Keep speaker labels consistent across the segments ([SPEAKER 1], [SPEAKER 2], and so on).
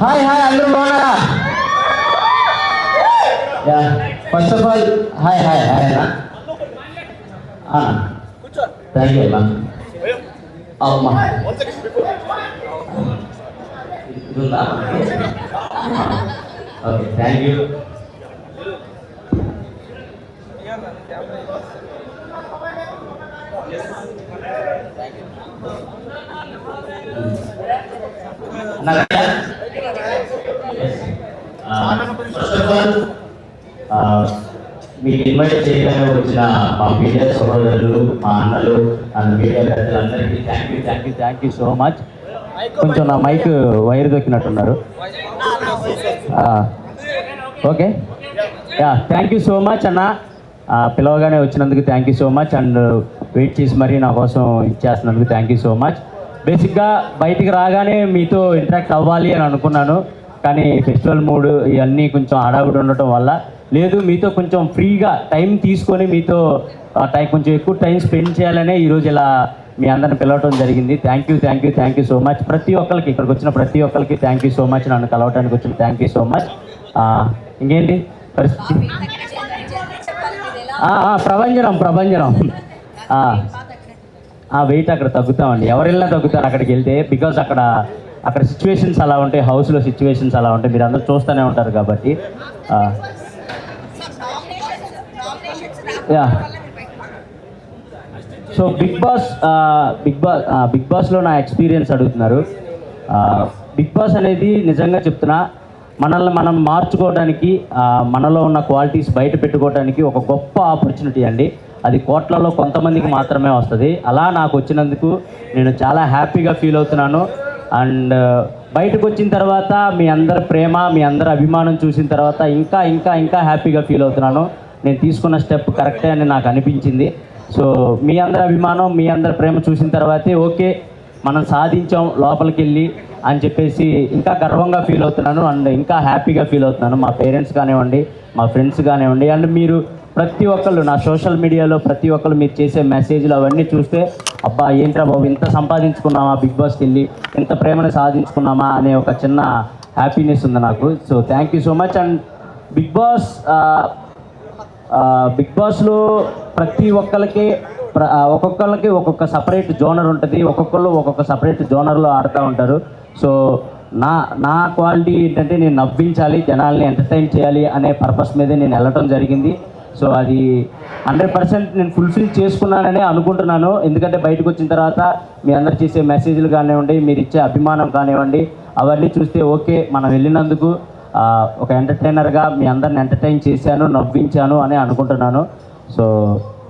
[SPEAKER 1] Hi hi అందరూ బాగున్నారా? First of all hi hi hi అన్న థ్యాంక్ యూ అమ్మా. అమ్మా okay thank you. First of all మీకు ఇన్వైట్ చేయడానికి వచ్చిన మా మీడియా సహోదరులు, మా అన్నలు అండ్ మీడియా పెద్దలందరికీ థ్యాంక్ యూ సో మచ్. కొంచెం నా మైక్ వైర్ దొక్కినట్టున్నారు. Okay thank you so much అన్న. పిలవగానే వచ్చినందుకు thank you so much and wait చేసి మరీ నా కోసం ఇచ్చేస్తున్నందుకు థ్యాంక్ యూ సో మచ్. బేసిక్గా బయటికి రాగానే మీతో ఇంటరాక్ట్ అవ్వాలి అని అనుకున్నాను, కానీ ఫెస్టివల్ మూడ్ ఇవన్నీ కొంచెం హడావుడి ఉండటం వల్ల లేదు, మీతో కొంచెం ఫ్రీగా టైం తీసుకొని మీతో కొంచెం ఎక్కువ టైం స్పెండ్ చేయాలనే ఈరోజు ఇలా మీ అందరిని పిలవటం జరిగింది. Thank you so much. ప్రతి ఒక్కరికి ఇక్కడికి వచ్చిన ప్రతి ఒక్కరికి థ్యాంక్ యూ సో మచ్. నన్ను కలవటానికి వచ్చిన థ్యాంక్ యూ సో మచ్. ఇంకేంటి పరిస్థితి? ప్రభంజనం వెయిట్ అక్కడ తగ్గుతామండి, ఎవరెళ్ళినా తగ్గుతారు అక్కడికి వెళ్తే. బికాజ్ అక్కడ సిచ్యువేషన్స్ అలా ఉంటాయి, హౌస్లో సిచ్యువేషన్స్ అలా ఉంటాయి, మీరు అందరూ చూస్తూనే ఉంటారు కాబట్టి. సో బిగ్ బాస్లో నా ఎక్స్పీరియన్స్ అడుగుతున్నారు. బిగ్ బాస్ అనేది నిజంగా చెప్తున్నా మనల్ని మనం మార్చుకోవడానికి, మనలో ఉన్న క్వాలిటీస్ బయట పెట్టుకోవడానికి ఒక గొప్ప ఆపర్చునిటీ అండి. అది కోట్లలో కొంతమందికి మాత్రమే వస్తుంది. అలా నాకు వచ్చినందుకు నేను చాలా హ్యాపీగా ఫీల్ అవుతున్నాను. అండ్ బయటకు వచ్చిన తర్వాత మీ అందరి ప్రేమ, మీ అందరి అభిమానం చూసిన తర్వాత ఇంకా ఇంకా ఇంకా హ్యాపీగా ఫీల్ అవుతున్నాను. నేను తీసుకున్న స్టెప్ కరెక్టే అని నాకు అనిపించింది. సో మీ అందరి అభిమానం, మీ అందరి ప్రేమ చూసిన తర్వాతే ఓకే మనం సాధించాం లోపలికి వెళ్ళి అని చెప్పేసి ఇంకా గర్వంగా ఫీల్ అవుతున్నాను అండ్ ఇంకా హ్యాపీగా ఫీల్ అవుతున్నాను. మా పేరెంట్స్ కానివ్వండి, మా ఫ్రెండ్స్ కానివ్వండి, అండ్ మీరు ప్రతి ఒక్కళ్ళు నా సోషల్ మీడియాలో ప్రతి ఒక్కళ్ళు మీరు చేసే మెసేజ్లు అవన్నీ చూస్తే అబ్బా ఏంట్రా బాబు ఇంత సంపాదించుకున్నామా, బిగ్ బాస్కి వెళ్ళి ఇంత ప్రేమను సాధించుకున్నామా అనే ఒక చిన్న హ్యాపీనెస్ ఉంది నాకు. So thank you so much. And Bigg బాస్లో ప్రతి ఒక్కరికి ఒక్కొక్కరికి ఒక్కొక్క సపరేట్ జోనర్ ఉంటుంది, ఒక్కొక్కళ్ళు ఒక్కొక్క సపరేట్ జోనర్లో ఆడుతూ ఉంటారు. సో నా క్వాలిటీ ఏంటంటే నేను నవ్వించాలి, జనాల్ని ఎంటర్టైన్ చేయాలి అనే పర్పస్ మీదే నేను వెళ్ళటం జరిగింది. సో అది 100% నేను ఫుల్ఫిల్ చేసుకున్నానని అనుకుంటున్నాను. ఎందుకంటే బయటకు వచ్చిన తర్వాత మీ అందరు చేసే మెసేజ్లు కానివ్వండి, మీరు ఇచ్చే అభిమానం కానివ్వండి, అవన్నీ చూస్తే ఓకే మనం వెళ్ళినందుకు ఒక ఎంటర్టైనర్గా మీ అందరిని ఎంటర్టైన్ చేశాను, నవ్వించాను అని అనుకుంటున్నాను. So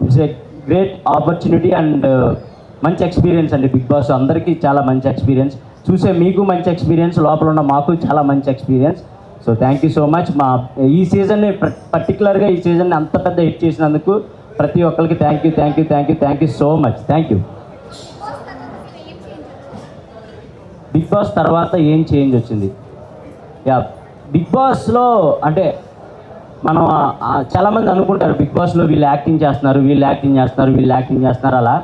[SPEAKER 1] it's a great opportunity and మంచి ఎక్స్పీరియన్స్ అండి. బిగ్ బాస్ అందరికీ చాలా మంచి ఎక్స్పీరియన్స్, చూసే మీకు మంచి ఎక్స్పీరియన్స్, లోపల ఉన్న మాకు చాలా మంచి experience. So thank you so much. ఈ సీజన్ని పర్టికులర్గా ఈ సీజన్ని అంత పెద్ద హిట్ చేసినందుకు ప్రతి ఒక్కరికి thank you so much. Thank you. Bigg Boss తర్వాత ఏం చేంజ్ వచ్చింది? బిగ్ బాస్లో అంటే మనం చాలామంది అనుకుంటారు బిగ్ బాస్లో వీళ్ళు యాక్టింగ్ చేస్తున్నారు అలా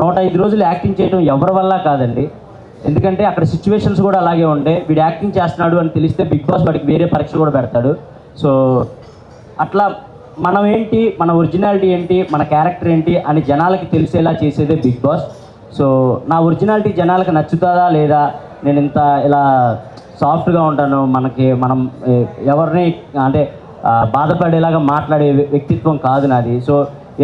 [SPEAKER 1] 105 రోజులు యాక్టింగ్ చేయడం ఎవరి వల్ల కాదండి. ఎందుకంటే అక్కడ సిచ్యువేషన్స్ కూడా అలాగే ఉంటాయి. వీడు యాక్టింగ్ చేస్తున్నాడు అని తెలిస్తే బిగ్ బాస్ వాడికి వేరే పరీక్ష కూడా పెడతాడు. సో అట్లా మనం ఏంటి, మన ఒరిజినాలిటీ ఏంటి, మన క్యారెక్టర్ ఏంటి అని జనాలకి తెలిసేలా చేసేదే బిగ్ బాస్. సో నా ఒరిజినాలిటీ జనాలకు నచ్చుతుందా లేదా, నేను ఇంత ఇలా సాఫ్ట్గా ఉంటాను, మనం ఎవరిని అంటే బాధపడేలాగా మాట్లాడే వ్యక్తిత్వం కాదు నాది. సో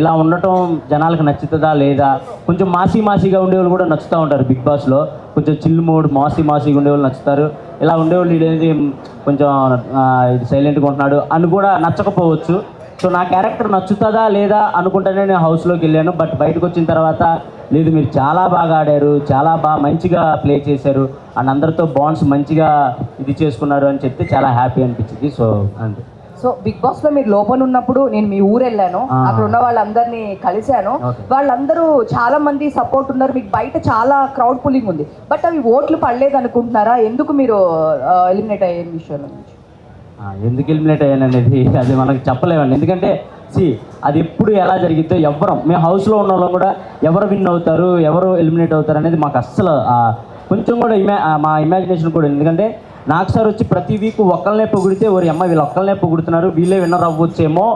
[SPEAKER 1] ఇలా ఉండటం జనాలకు నచ్చుతుందా లేదా, కొంచెం మాసీగా ఉండేవాళ్ళు కూడా నచ్చుతూ ఉంటారు బిగ్ బాస్లో. కొంచెం చిల్ మూడ్ మాసీగా ఉండేవాళ్ళు నచ్చుతారు. ఇలా ఉండేవాళ్ళు ఇదేంటి కొంచెం సైలెంట్గా ఉంటున్నాడు అని కూడా నచ్చకపోవచ్చు. సో నా క్యారెక్టర్ నచ్చుతుందా లేదా అనుకుంటేనే నేను హౌస్లోకి వెళ్ళాను. బట్ బయటకు వచ్చిన తర్వాత లేదు, మీరు చాలా బాగా ఆడారు, చాలా మంచిగా ప్లే చేశారు అండ్ అందరితో బాండ్స్ మంచిగా ఇది చేసుకున్నారు అని చెప్తే చాలా హ్యాపీ అనిపించింది. సో అంతే.
[SPEAKER 2] సో బిగ్ బాస్ లో మీరు లోపల ఉన్నప్పుడు నేను మీ ఊరు వెళ్ళాను, అక్కడ ఉన్న వాళ్ళందరినీ కలిశాను. వాళ్ళందరూ చాలా మంది సపోర్ట్ ఉన్నారు, మీకు బయట చాలా క్రౌడ్ పుల్లింగ్ ఉంది. బట్ అవి ఓట్లు పడలేదు అనుకుంటున్నారా? ఎందుకు మీరు ఎలిమినేట్ అయ్యే విషయం నుంచి?
[SPEAKER 1] ఎందుకు ఎలిమినేట్ అయ్యాను అనేది అది మనకు చెప్పలేమండి. ఎందుకంటే అది ఎప్పుడు ఎలా జరిగిద్దో మేము హౌస్లో ఉన్న వాళ్ళం కూడా ఎవరు విన్ అవుతారు, ఎవరు ఎలిమినేట్ అవుతారు అనేది మాకు అస్సలు కొంచెం కూడా మా ఇమాజినేషన్ కూడా. ఎందుకంటే నాకు సార్ వచ్చి ప్రతి వీక్ ఒక్కళ్ళనే పొగిడితే ఓరి అమ్మ వీళ్ళు ఒక్కళ్ళనే పొగుడుతున్నారు, వీళ్ళే విన్నర్ అవ్వచ్చేమో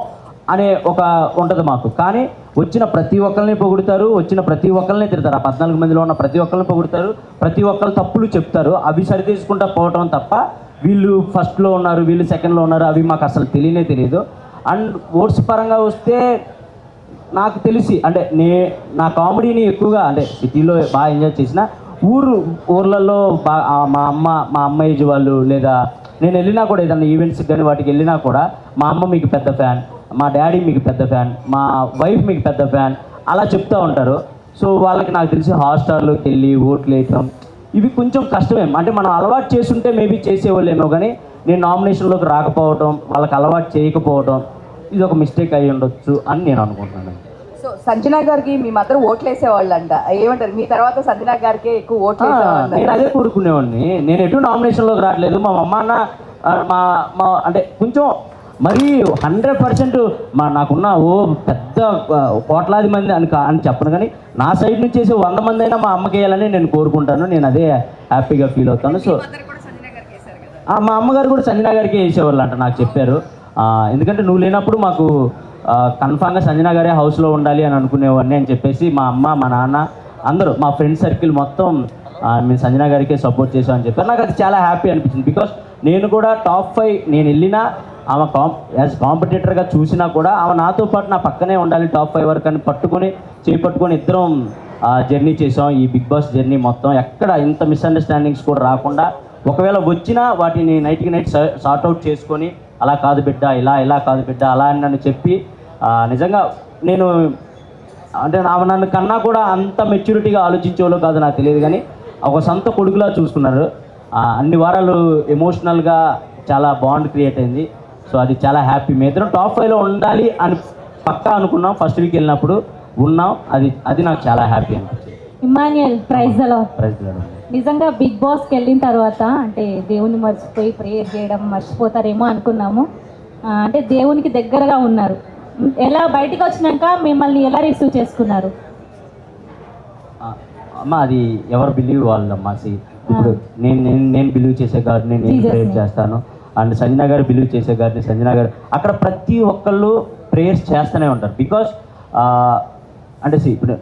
[SPEAKER 1] అనే ఒక ఉంటుంది మాకు. కానీ వచ్చిన ప్రతి ఒక్కరిని పొగుడుతారు, వచ్చిన ప్రతి ఒక్కరిని తిడతారు. ఆ 14 మందిలో ఉన్న ప్రతి ఒక్కరిని పొగుడుతారు, ప్రతి ఒక్కరు తప్పులు చెప్తారు, అవి సరితీసుకుంటూ పోవటం తప్ప వీళ్ళు ఫస్ట్లో ఉన్నారు, వీళ్ళు సెకండ్లో ఉన్నారు, అవి మాకు అసలు తెలియదు. అండ్ ఓట్స్ పరంగా వస్తే నాకు తెలిసి అంటే నా కామెడీని ఎక్కువగా అంటే సిటీలో బాగా ఎంజాయ్ చేసిన, ఊర్లలో మా అమ్మ ఏజ్ వాళ్ళు లేదా నేను వెళ్ళినా కూడా ఏదన్నా ఈవెంట్స్కి కానీ వాటికి వెళ్ళినా కూడా మా అమ్మ మీకు పెద్ద ఫ్యాన్, మా డాడీ మీకు పెద్ద ఫ్యాన్, మా వైఫ్ మీకు పెద్ద ఫ్యాన్ అలా చెప్తూ ఉంటారు. సో వాళ్ళకి నాకు తెలిసి హాట్స్టార్లోకి వెళ్ళి ఓట్లు వేయటం ఇవి కొంచెం కష్టమే. అంటే మనం అలవాటు చేస్తుంటే మేబీ చేసేవాళ్ళేమో, కానీ నేను నామినేషన్లోకి రాకపోవటం, వాళ్ళకి అలవాటు చేయకపోవటం ఇది ఒక మిస్టేక్ అయ్యి ఉండొచ్చు అని నేను అనుకుంటున్నాను.
[SPEAKER 2] సో సంజన గారికి మీ మదర్ ఓట్లు వేసేవాళ్ళు అంట, ఏమంటారు? మీ తర్వాత సంజన గారికి ఎక్కువ ఓట్లు వేసేవాళ్ళు.
[SPEAKER 1] నేను అదే కోరుకునేవాడిని. నేను ఎటు నామినేషన్లోకి రావట్లేదు. మా అమ్మ అన్న మా అంటే కొంచెం మరీ 100% నాకున్న పెద్ద కోట్లాది మంది అని చెప్పను, కానీ నా సైడ్ నుంచి చేసి 100 మంది అయినా మా అమ్మకి వేయాలని నేను కోరుకుంటాను. నేను అదే హ్యాపీగా ఫీల్ అవుతాను. సో మా అమ్మగారు కూడా సంజన గారికి వేసేవాళ్ళు అంట, నాకు చెప్పారు. ఎందుకంటే నువ్వు లేనప్పుడు మాకు కన్ఫామ్గా సంజన గారే హౌస్లో ఉండాలి అని అనుకునేవాడిని అని చెప్పేసి మా అమ్మ, మా నాన్న అందరూ, మా ఫ్రెండ్ సర్కిల్ మొత్తం మేము సంజన గారికే సపోర్ట్ చేసామని చెప్పారు. నాకు అది చాలా హ్యాపీ అనిపించింది. బికాస్ నేను కూడా టాప్ 5 నేను వెళ్ళినా ఆమె యాజ్ కాంపిటేటర్గా చూసినా కూడా ఆమె నాతో పాటు నా పక్కనే ఉండాలి టాప్ 5 వరకు అని చేపట్టుకొని ఇద్దరం జర్నీ చేసాం. ఈ బిగ్ బాస్ జర్నీ మొత్తం ఎక్కడ ఇంత మిస్అండర్స్టాండింగ్స్ కూడా రాకుండా, ఒకవేళ వచ్చినా వాటిని నైట్కి నైట్ సార్ట్అవుట్ చేసుకొని అలా కాదు బిడ్డ, ఇలా కాదు బిడ్డ అలా అని నన్ను చెప్పి నిజంగా నేను అంటే నన్ను కన్నా కూడా అంత మెచ్యూరిటీగా ఆలోచించేవాళ్ళు కాదు నాకు తెలియదు, కానీ ఒక సొంత కొడుకులా చూసుకున్నారు. అన్ని వారాలు ఎమోషనల్గా చాలా బాండ్ క్రియేట్ అయింది. సో అది చాలా హ్యాపీ. మీ ఇద్దరం టాప్ 5లో ఉండాలి అని పక్కా అనుకున్నాం. ఫస్ట్ వీక్ వెళ్ళినప్పుడు ఉన్నాం. అది నాకు చాలా హ్యాపీ అనిపించింది.
[SPEAKER 3] ఇమ్మాన్యుయల్ ప్రైజ్ నిజంగా బిగ్ బాస్కి వెళ్ళిన తర్వాత అంటే దేవుని మర్చిపోయి ప్రేయర్ చేయడం మర్చిపోతారేమో అనుకున్నాము. అంటే దేవునికి దగ్గరగా ఉన్నారు. ఎలా బయటికి వచ్చినాక మిమ్మల్ని ఎలా రిసీవ్ చేసుకున్నారు?
[SPEAKER 1] అమ్మ అది ఎవరు బిలీవ్ వాళ్ళమ్మా. ఇప్పుడు నేను బిలీవ్ చేసే గారిని నేను ప్రేయర్ చేస్తాను, అండ్ సంజన గారు బిలీవ్ చేసే గారిని సంజన గారు, అక్కడ ప్రతి ఒక్కళ్ళు ప్రేయర్స్ చేస్తూనే ఉంటారు. బికాస్ అంటే ఇప్పుడు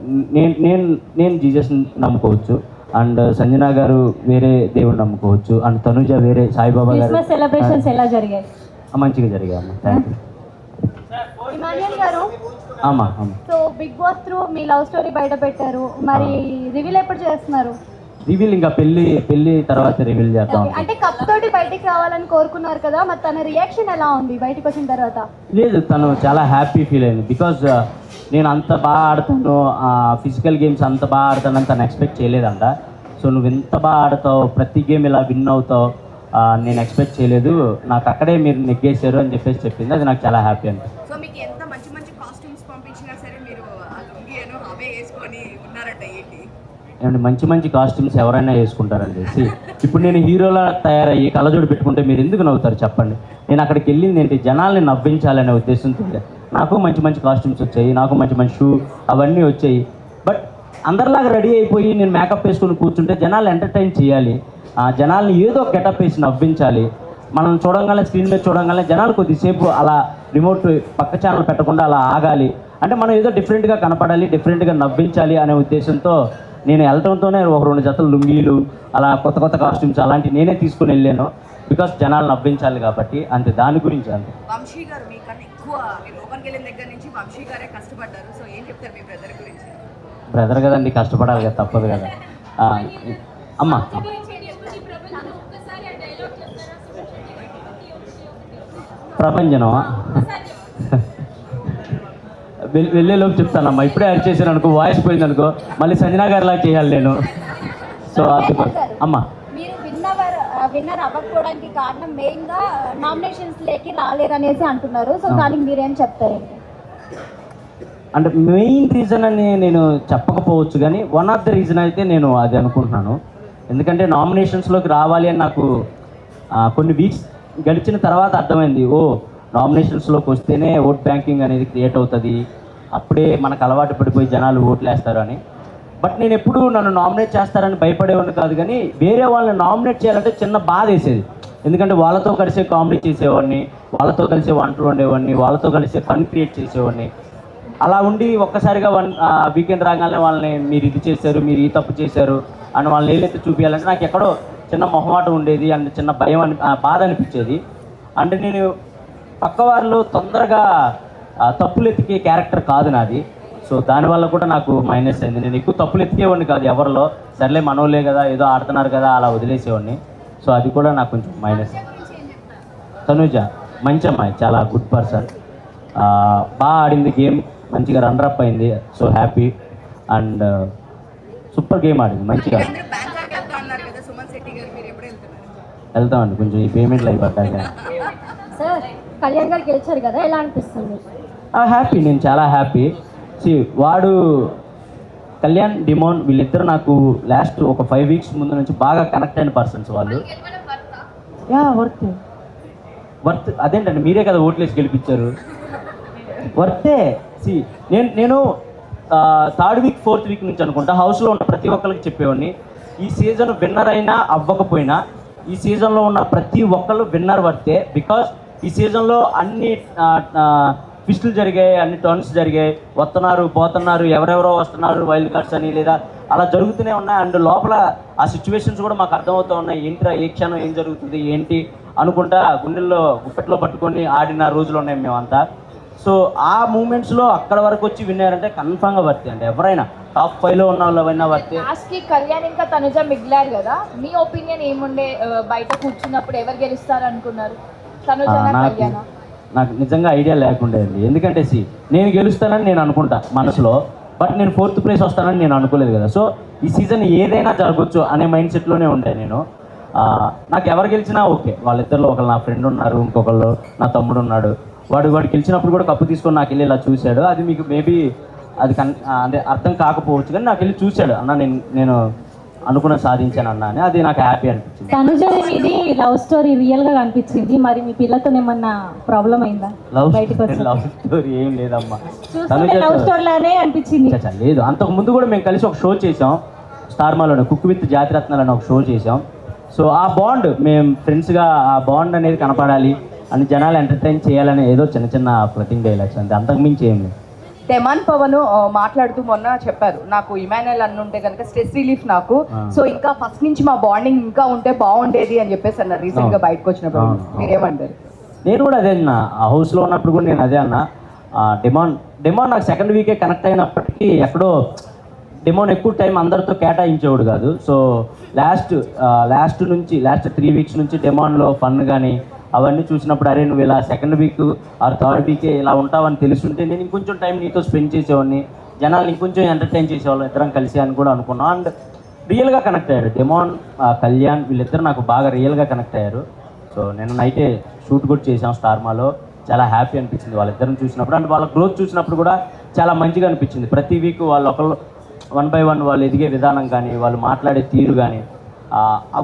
[SPEAKER 1] నేను జీసస్ని నమ్ముకోవచ్చు, అండ్ సంజన గారు వేరే దేవుని నమ్ముకోవచ్చు, అండ్ తనుజ వేరే సాయిబాబా గారు.
[SPEAKER 3] సెలబ్రేషన్స్ ఎలా జరిగాయి?
[SPEAKER 1] మంచిగా జరిగాయి అమ్మ. Thank you. అమ్మా
[SPEAKER 4] సో బిగ్ బాస్ త్రూ మీ లవ్ స్టోరీ బయట పెట్టారు, మరి రివీల్ ఎప్పుడు చేస్తున్నారు?
[SPEAKER 1] రివీల్ ఇంకా పెళ్లి తర్వాత రివీల్ చేద్దాం.
[SPEAKER 4] అంటే కప్ తోటి బయటికి రావాలని కోరుకున్నారు కదా, మరి తన రియాక్షన్ ఎలా ఉంది బయటకు వచ్చిన తర్వాత?
[SPEAKER 1] లేదు, తను చాలా హ్యాపీ ఫీల్ అయింది. బికాజ్ నేను అంత బాగా ఆడుతాను, ఫిజికల్ గేమ్స్ అంత బాగా ఆడతాను తను ఎక్స్పెక్ట్ చేయలేదంట. సో నువ్వు ఎంత బాగా ఆడతావు, ప్రతి గేమ్ ఇలా విన్ అవుతావు నేను ఎక్స్పెక్ట్ చేయలేదు, నాకు అక్కడే మీరు నెగ్గేశారు అని చెప్పేసి చెప్పింది. అది నాకు చాలా హ్యాపీ అండి.
[SPEAKER 2] సో మీకు ఎంత మంచి మంచి కాస్ట్యూమ్స్ పంపించినా సరే మీరు అవే వేసుకొని ఉన్నారంట ఏంటి?
[SPEAKER 1] ఏమంటే మంచి కాస్ట్యూమ్స్ ఎవరైనా వేసుకుంటారండి. ఇప్పుడు నేను హీరోలా తయారయ్యి కళ్ళజోడు పెట్టుకుంటే మీరు ఎందుకు నవ్వుతారు చెప్పండి? నేను అక్కడికి వెళ్ళింది ఏంటి, జనాల్ని నవ్వించాలనే ఉద్దేశంతో. నాకు మంచి కాస్ట్యూమ్స్ వచ్చాయి, నాకు మంచి షూ అవన్నీ వచ్చాయి. బట్ అందరిలాగా రెడీ అయిపోయి నేను మేకప్ వేసుకొని కూర్చుంటే జనాలు ఎంటర్టైన్ చేయాలి, జనాల్ని ఏదో ఒక గెటప్ వేసి నవ్వించాలి. మనం చూడంగానే స్క్రీన్ మీద చూడంగానే జనాలు కొద్దిసేపు అలా రిమోట్ పక్క ఛానల్ పెట్టకుండా అలా ఆగాలి. అంటే మనం ఏదో డిఫరెంట్గా కనపడాలి, డిఫరెంట్గా నవ్వించాలి అనే ఉద్దేశంతో నేను వెళ్ళటంతోనే ఒక 2 జతలు లుంగీలు అలా కొత్త కాస్ట్యూమ్స్ అలాంటివి నేనే తీసుకుని వెళ్ళాను. బికాస్ జనాలు నవ్వించాలి కాబట్టి. అంతే, దాని గురించి అంతే.
[SPEAKER 2] వంశీ గారు మీకన్నా ఎక్కువ లోపలికి వెళ్ళిన దగ్గర నుంచి వంశీ గారే కష్టపడ్డారు. సో ఏం చెప్తారు మీ బ్రదర్ గురించి?
[SPEAKER 1] బ్రదర్ కదండి, కష్టపడాలి కదా, తప్పదు కదా. అమ్మ ప్రపంచమా వెళ్ళేలోపు చెప్తానమ్మా. ఇప్పుడే యాడ్ చేశాను అనుకో, వాయిస్ పోయింది అనుకో, మళ్ళీ సంజనా గారిలా చేయాలి నేను. సో అది అమ్మా
[SPEAKER 4] మీరు విన్నర్ అవ్వకపోవడానికి కారణం మెయిన్గా నామినేషన్స్ లేకి రాలేరనేసి అంటున్నారు. సో దానికి మీరేం చెప్తారు?
[SPEAKER 1] అంటే మెయిన్ రీజన్ అని నేను చెప్పకపోవచ్చు, కానీ వన్ ఆఫ్ ద రీజన్ అయితే నేను అది అనుకుంటున్నాను. ఎందుకంటే నామినేషన్స్లోకి రావాలి అని నాకు కొన్ని వీక్స్ గడిచిన తర్వాత అర్థమైంది. నామినేషన్స్లోకి వస్తేనే ఓట్ బ్యాంకింగ్ అనేది క్రియేట్ అవుతుంది, అప్పుడే మనకు అలవాటు పడిపోయి జనాలు ఓట్లు వేస్తారు అని. బట్ నేను ఎప్పుడు నన్ను నామినేట్ చేస్తారని భయపడేవాడిని కాదు, కానీ వేరే వాళ్ళని నామినేట్ చేయాలంటే చిన్న బాధ వేసేది. ఎందుకంటే వాళ్ళతో కలిసి కామెడీ చేసేవాడిని, వాళ్ళతో కలిసి వంటలు వండేవాడిని, వాళ్ళతో కలిసి ఫన్ క్రియేట్ చేసేవాడిని. అలా ఉండి ఒక్కసారిగా వీకెండ్ రాగానే వాళ్ళని మీరు ఇది చేశారు, మీరు ఈ తప్పు చేశారు అని వాళ్ళని ఏదైతే చూపించాలంటే నాకు ఎక్కడో చిన్న మొహమాటం ఉండేది అండ్ చిన్న భయం బాధ అనిపించేది. అంటే నేను పక్క వాళ్ళు తొందరగా తప్పులు ఎత్తికే క్యారెక్టర్ కాదు నాది. సో దానివల్ల కూడా నాకు మైనస్ అయింది. నేను ఎక్కువ తప్పులు ఎత్తికేవాడిని కాదు ఎవరిలో, సర్లే మనోళ్ళే కదా ఏదో ఆడుతున్నారు కదా అలా వదిలేసేవాడిని. సో అది కూడా నాకు కొంచెం మైనస్. తనుజ మంచి అమ్మాయి, చాలా గుడ్ పర్సన్, బాగా ఆడింది గేమ్, మంచిగా రన్నరప్ అయింది. So happy and super game ఆడింది మంచిగా. వెళ్తామండి కొంచెం ఈ పేమెంట్లు అయిపోతాయి.
[SPEAKER 4] సార్ కళ్యాణ్ గారు గెలిచారు కదా, ఎలా అనిపిస్తుంది?
[SPEAKER 1] హ్యాపీ, నేను చాలా హ్యాపీ. వాడు కళ్యాణ్ డిమోన్ వీళ్ళిద్దరు నాకు లాస్ట్ ఒక 5 వీక్స్ ముందు నుంచి బాగా కనెక్ట్ అయిన పర్సన్స్ వాళ్ళు. వర్త్ అదేంటండి, మీరే కదా ఓట్లేసి గెలిపించారు. వర్తే. నేను 3rd వీక్ 4th వీక్ నుంచి అనుకుంటా హౌస్లో ఉన్న ప్రతి ఒక్కరికి చెప్పేవాడిని, ఈ సీజన్ విన్నర్ అయినా అవ్వకపోయినా ఈ సీజన్లో ఉన్న ప్రతి ఒక్కళ్ళు విన్నర్ వర్తే. బికాస్ ఈ సీజన్లో అన్ని ట్విస్టులు జరిగాయి, అన్ని టర్న్స్ జరిగాయి, వస్తున్నారు పోతున్నారు, ఎవరెవరో వస్తున్నారు వైల్డ్ కార్డ్స్ అని లేదా అలా జరుగుతూనే ఉన్నాయి. అండ్ లోపల ఆ సిచ్యువేషన్స్ కూడా మాకు అర్థమవుతూ ఉన్నాయి, ఏంట్రా ఏ క్షణం ఏం జరుగుతుంది ఏంటి అనుకుంటా గుండెల్లో గుప్పెట్లో పట్టుకొని ఆడిన రోజులు ఉన్నాయి మేమంతా. సో ఆ మూమెంట్స్లో అక్కడ వరకు వచ్చి విన్నారంటే కన్ఫామ్గా వర్తే అండి. ఎవరైనా టాప్ 5లో ఉన్న వాళ్ళైనా వర్తే.
[SPEAKER 2] లాస్ట్కి కళ్యాణ్ ఇంకా తనుజ మిగిలారు కదా, మీ ఒపీనియన్ ఏముండే? బయట కూర్చున్నప్పుడు ఎవరు గెలుస్తారు అనుకున్నారు, తనుజనా కళ్యాణా?
[SPEAKER 1] నాకు నిజంగా ఐడియా లేకుండేది. ఎందుకంటే నేను గెలుస్తానని నేను అనుకుంటా మనసులో, బట్ నేను 4th ప్లేస్ వస్తానని నేను అనుకోలేదు కదా. సో ఈ సీజన్ ఏదైనా జరగచ్చు అనే మైండ్ సెట్లోనే ఉండే నేను. నాకు ఎవరు గెలిచినా ఓకే. వాళ్ళిద్దరిలో ఒకళ్ళు నా ఫ్రెండ్ ఉన్నారు, ఇంకొకళ్ళు నా తమ్ముడు ఉన్నాడు. వాడు గెలిచినప్పుడు కూడా కప్పు తీసుకొని నాకు వెళ్ళి ఇలా చూశాడు. అది మీకు మేబీ అది అంటే అర్థం కాకపోవచ్చు, కానీ నాకు వెళ్ళి చూశాడు, అన్న నేను అనుకున్న సాధించాను అన్న అని. అది నాకు హ్యాపీ అనిపించింది.
[SPEAKER 3] తనుజ ఇది లవ్ స్టోరీ రియల్ గా కనిపించింది. మరి మీ పిల్లతో ఏమన్నా ప్రాబ్లం అయిందా?
[SPEAKER 1] లవ్ స్టోరీ ఏం లేదమ్మా,
[SPEAKER 3] లవ్ స్టోరీ లానే అనిపించింది.
[SPEAKER 1] లేదు, అంతకు ముందు కూడా మేము కలిసి ఒక షో చేసాం స్టార్ మాలోనే, కుక్ విత్ జాతిరత్నాలు అని ఒక షో చేసాం. సో ఆ బాండ్ మేము ఫ్రెండ్స్గా ఆ బాండ్ అనేది కనపడాలి అని జనాలు ఎంటర్టైన్ చేయాలని ఏదో చిన్న ఫ్లటింగ్ డైలాగ్స్ అంతే, అంతకు మించి ఏం లేదు.
[SPEAKER 2] డెమాన్ పవన్ మాట్లాడుతూ మొన్న చెప్పారు, నాకు ఇమాన్యుయల్ అన్న ఉంటే కనుక స్ట్రెస్ రిలీఫ్ నాకు, సో ఇంకా ఫస్ట్ నుంచి మా బాండింగ్ ఇంకా ఉంటే బాగుండేది అని చెప్పేసి అన్నారు రీసెంట్ గా బయటకు వచ్చినప్పుడు. మీరేమంటారు?
[SPEAKER 1] నేను కూడా అదే అన్న, ఆ హౌస్లో ఉన్నప్పుడు కూడా నేను అదే అన్న. డెమాన్ నాకు 2nd వీకే కనెక్ట్ అయినప్పటికీ ఎక్కడో డెమాన్ ఎక్కువ టైం అందరితో కేటాయించేవాడు కాదు. సో లాస్ట్ 3 వీక్స్ నుంచి డెమాన్లో ఫన్ కానీ అవన్నీ చూసినప్పుడు అరే నువ్వు ఇలా 2nd వీక్ ఆర్ 3rd వీకే ఇలా ఉంటావని తెలుసుంటే నేను ఇంకొంచెం టైం నీతో స్పెండ్ చేసేవాడిని, జనాలు ఇంకొంచెం ఎంటర్టైన్ చేసేవాళ్ళం ఇద్దరం కలిసి అని కూడా అనుకున్నాం. అండ్ రియల్గా కనెక్ట్ అయ్యారు డెమాన్, కళ్యాణ్ వీళ్ళిద్దరు నాకు బాగా రియల్గా కనెక్ట్ అయ్యారు. సో నేను నైటే షూట్ కూడా చేసాం స్టార్ మాలో, చాలా హ్యాపీ అనిపించింది వాళ్ళిద్దరిని చూసినప్పుడు. అండ్ వాళ్ళ గ్రోత్ చూసినప్పుడు కూడా చాలా మంచిగా అనిపించింది. ప్రతి వీక్ వాళ్ళు ఒకళ్ళు 1 by 1 వాళ్ళు ఎదిగే విధానం కానీ వాళ్ళు మాట్లాడే తీరు కానీ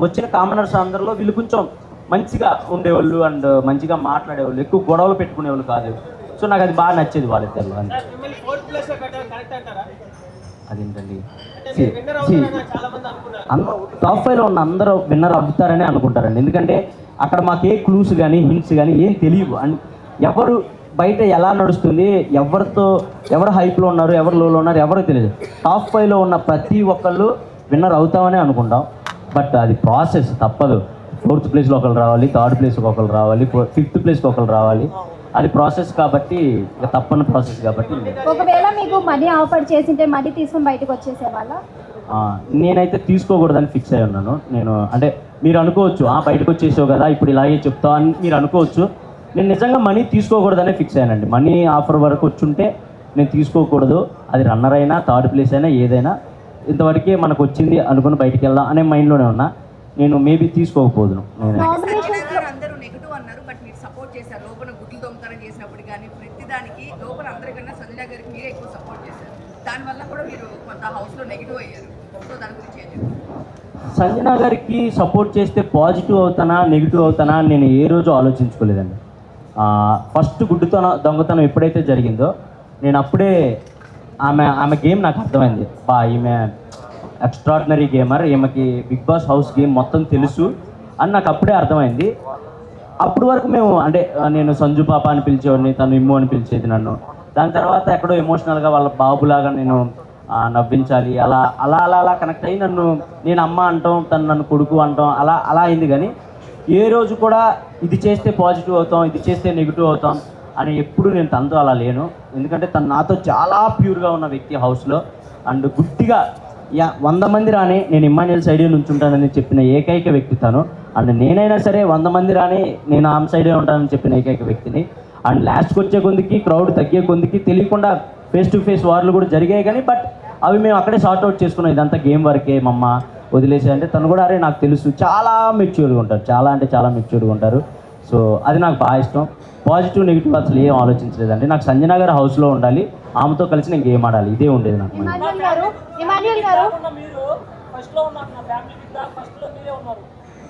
[SPEAKER 1] వచ్చిన కామనర్స్ అందరిలో వీళ్ళు కొంచెం మంచిగా ఉండేవాళ్ళు అండ్ మంచిగా మాట్లాడేవాళ్ళు, ఎక్కువ గొడవలు పెట్టుకునేవాళ్ళు కాదు. సో నాకు అది బాగా నచ్చేది వాళ్ళిద్దరు. అదేంటండి, టాప్ 5లో ఉన్న అందరూ విన్నర్ అవుతారని అనుకుంటారండి. ఎందుకంటే అక్కడ మాకు ఏ క్లూస్ కానీ హింట్స్ కానీ ఏం తెలియవు. అండ్ ఎవరు బయట ఎలా నడుస్తుంది, ఎవరు హైప్లో ఉన్నారు, ఎవరు లోలో ఉన్నారు ఎవరో తెలియదు. టాప్ 5లో ఉన్న ప్రతి ఒక్కళ్ళు విన్నర్ అవుతామని అనుకుంటాం, బట్ అది ప్రాసెస్, తప్పదు. 4th ప్లేస్లో ఒకళ్ళు రావాలి, 3rd ప్లేస్కి ఒకళ్ళు రావాలి, 5th ప్లేస్కి ఒకళ్ళు రావాలి. అది ప్రాసెస్ కాబట్టి, ఇక తప్పని ప్రాసెస్ కాబట్టి.
[SPEAKER 4] ఒకవేళ మీకు మనీ ఆఫర్ చేసింటే మనీ తీసుకొని బయటకు వచ్చేసేవాళ్ళ?
[SPEAKER 1] నేనైతే తీసుకోకూడదని ఫిక్స్ అయి ఉన్నాను. నేను అంటే మీరు అనుకోవచ్చు బయటకు వచ్చేసావు కదా ఇప్పుడు ఇలాగే చెప్తావు అని మీరు అనుకోవచ్చు. నేను నిజంగా మనీ తీసుకోకూడదనే ఫిక్స్ అయ్యానండి. మనీ ఆఫర్ వరకు వచ్చుంటే నేను తీసుకోకూడదు, అది రన్నర్ అయినా 3rd ప్లేస్ అయినా ఏదైనా ఇంతవరకే మనకు వచ్చింది అనుకుని బయటికి వెళ్దాం అనే మైండ్లోనే ఉన్నా. నేను మేబీ తీసుకోకపోదును.
[SPEAKER 2] అందరూ నెగిటివ్ అన్నారు, బట్ మీరు సపోర్ట్ చేశారు. లోపల గుడ్లు దొంగతనం చేసినప్పుడు కానీ ప్రతి దానికి లోపల అందరికన్నా సంజన గారికి మీరే ఎక్కువ సపోర్ట్ చేశారు. దానివల్ల కూడా మీరు కొంత హౌస్లో నెగిటివ్ అయ్యారు. సో దాని గురించి ఏం చెప్తారు?
[SPEAKER 1] సంజన గారికి సపోర్ట్ చేస్తే పాజిటివ్ అవుతానా నెగిటివ్ అవుతానా నేను ఏ రోజు ఆలోచించుకోలేదండి. ఫస్ట్ దొంగతనం ఎప్పుడైతే జరిగిందో నేను అప్పుడే ఆమె గేమ్ నాకు అర్థమైంది. ఈమె ఎక్స్ట్రాడినరీ గేమర్, ఈమెకి బిగ్ బాస్ హౌస్ గేమ్ మొత్తం తెలుసు అని నాకు అప్పుడే అర్థమైంది. అప్పటి వరకు మేము అంటే నేను సంజు పాప అని పిలిచేవాడిని, తను ఇమ్ము అని పిలిచేది నన్ను. దాని తర్వాత ఎక్కడో ఎమోషనల్గా వాళ్ళ బాబులాగా నేను నవ్వించాలి, అలా అలా అలా అలా కనెక్ట్ అయ్యి నేను అమ్మ అంటాం, తను నన్ను కొడుకు అంటాం, అలా అలా అయింది. కానీ ఏ రోజు కూడా ఇది చేస్తే పాజిటివ్ అవుతాం, ఇది చేస్తే నెగిటివ్ అవుతాం అని ఎప్పుడు నేను తనతో అలా లేను. ఎందుకంటే తను నాతో చాలా ప్యూర్గా ఉన్న వ్యక్తి హౌస్లో. అండ్ గుడ్డిగా 100 మంది రాని నేను ఇమ్మాన్యుయల్ సైడే నుంచి ఉంటానని చెప్పిన ఏకైక వ్యక్తి తను. అండ్ నేనైనా సరే 100 మంది రాని నేను ఆమె సైడే ఉంటానని చెప్పిన ఏకైక వ్యక్తిని. అండ్ లాస్ట్కి వచ్చే కొద్దికి క్రౌడ్ తగ్గే కొద్దికి తెలియకుండా ఫేస్ టు ఫేస్ వార్లు కూడా జరిగాయి. కానీ బట్ అవి మేము అక్కడే సార్ట్అవుట్ చేసుకున్నాం. ఇదంతా గేమ్ వరకే మమ్మ వదిలేసి అంటే తను కూడా అరే నాకు తెలుసు, చాలా మెచ్యూర్గా ఉంటారు, చాలా అంటే చాలా మెచ్యూర్గా ఉంటారు. సో అది నాకు బాగా ఇష్టం. పాజిటివ్ నెగిటివ్ అసలు ఏం ఆలోచించలేదండి. నాకు సంజన గారు హౌస్లో ఉండాలి, ఆమెతో కలిసి నేను గేమ్ ఆడాలి, ఇదే ఉండేది నాకు.
[SPEAKER 4] ఇమాన్యుయల్ గారు
[SPEAKER 5] మీరు ఫస్ట్లో ఉన్నారు, నా ఫ్యామిలీ వీక్ ఫస్ట్లో మీరే ఉన్నారు.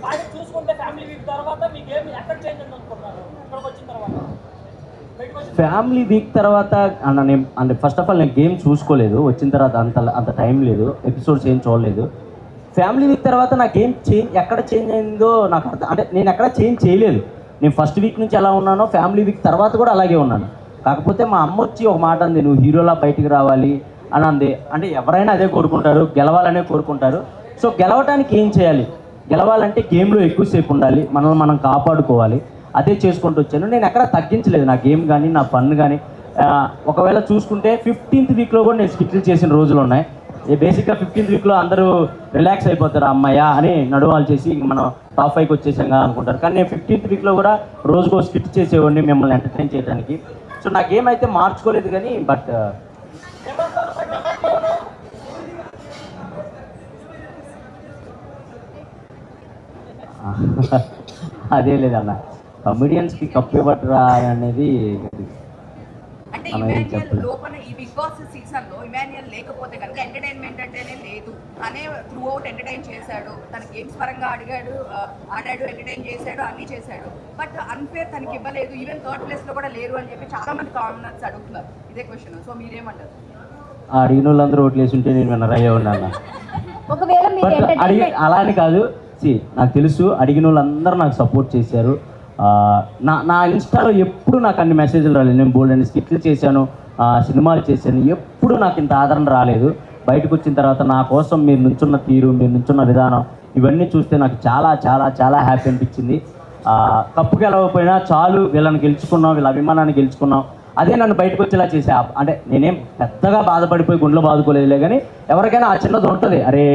[SPEAKER 5] కానీ చూసుకుంటే ఫ్యామిలీ వీక్ తర్వాత మీ గేమ్ ఎక్కడ చేంజ్ అయింది అనుకుంటున్నారు ఇక్కడికి వచ్చిన తర్వాత?
[SPEAKER 1] ఫ్యామిలీ వీక్ తర్వాత అంటే ఫస్ట్ ఆఫ్ ఆల్ నేను గేమ్ చూసుకోలేదు, వచ్చిన తర్వాత అంత టైం లేదు, ఎపిసోడ్స్ ఏం చూడలేదు. ఫ్యామిలీ వీక్ తర్వాత నా గేమ్ ఎక్కడ చేంజ్ అయిందో నాకు అంటే నేను ఎక్కడ చేంజ్ చేయలేదు. నేను ఫస్ట్ వీక్ నుంచి ఎలా ఉన్నానో ఫ్యామిలీ వీక్ తర్వాత కూడా అలాగే ఉన్నాను. కాకపోతే మా అమ్మ వచ్చి ఒక మాట అంది, నువ్వు హీరోలా బయటికి రావాలి అని అంది. అంటే ఎవరైనా అదే కోరుకుంటారు, గెలవాలనే కోరుకుంటారు. సో గెలవటానికి ఏం చేయాలి? గెలవాలంటే గేమ్లో ఎక్కువసేపు ఉండాలి, మనల్ని మనం కాపాడుకోవాలి, అదే చేసుకుంటూ వచ్చాను. నేను ఎక్కడ తగ్గించలేదు నా గేమ్ కానీ నా ఫన్ కానీ. ఒకవేళ చూసుకుంటే 15th వీక్లో కూడా నేను స్కిట్లు చేసిన రోజులు ఉన్నాయి. బేసిక్గా 15th వీక్లో అందరూ రిలాక్స్ అయిపోతారు, అమ్మాయ అని నడువాలు చేసి మనం టాప్ 5కి వచ్చేసాం అనుకుంటారు. కానీ నేను 15th వీక్లో కూడా రోజుకో స్కిట్ చేసేవాడిని మిమ్మల్ని ఎంటర్టైన్ చేయడానికి. సో నా గేమ్ అయితే మార్చుకోలేదు కానీ బట్ అదే లేదన్న, కమెడియన్స్కి కప్పు ఇవ్వట్రా అనేది
[SPEAKER 2] అంటే ఇమాన్యుయల్ లోపల ఈ బిగ్ బాస్ సీజన్ లో ఇమాన్యుయల్ లేకపోతే కనుక ఎంటర్టైన్మెంట్ అంటేనే లేదు. తనే త్రూ అవుట్ ఎంటర్టైన్ చేశాడు, తన గేమ్స్ పరంగా ఆడాడు, ఎంటర్టైన్ చేశాడు, అన్ని చేశాడు. బట్ అన్ఫేర్ తనకి ఇవ్వలేదు, ఈవెన్ థర్డ్ ప్లేస్ లో కూడా లేరు అని చెప్పి చాలా మంది కామెంట్స్ అడుగుతున్నారు. ఇదే క్వశ్చన్, సో మీరేమంటారు?
[SPEAKER 1] అడిగిన వాళ్ళందరూ ఓట్లు వేసుంటే నేను విన్నర్ అయ్యే ఉన్నాను.
[SPEAKER 4] ఒకవేళ మీరు
[SPEAKER 1] అలా అని కాదు, నాకు తెలుసు అడిగిన వాళ్ళందరూ నాకు సపోర్ట్ చేశారు. నా ఇన్స్టాలో ఎప్పుడు నాకు అన్ని మెసేజ్లు రాలేదు. నేను బోల్డ్ అన్ని స్కిట్లు చేశాను, సినిమాలు చేశాను, ఎప్పుడు నాకు ఇంత ఆదరణ రాలేదు. బయటకు వచ్చిన తర్వాత నా కోసం మీరు నుంచున్న తీరు, మీరు నుంచున్న విధానం, ఇవన్నీ చూస్తే నాకు చాలా చాలా చాలా హ్యాపీ అనిపించింది. కప్పు గెలవకపోయినా చాలు, వీళ్ళని గెలుచుకున్నాం, వీళ్ళ అభిమానాన్ని గెలుచుకున్నాం, అదే నన్ను బయటకు వచ్చేలా చేసా. అంటే నేనేం పెద్దగా బాధపడిపోయి గుండెలో బాదుకోలేదులే, కానీ ఎవరికైనా ఆ చిన్నది ఉంటుంది, అరే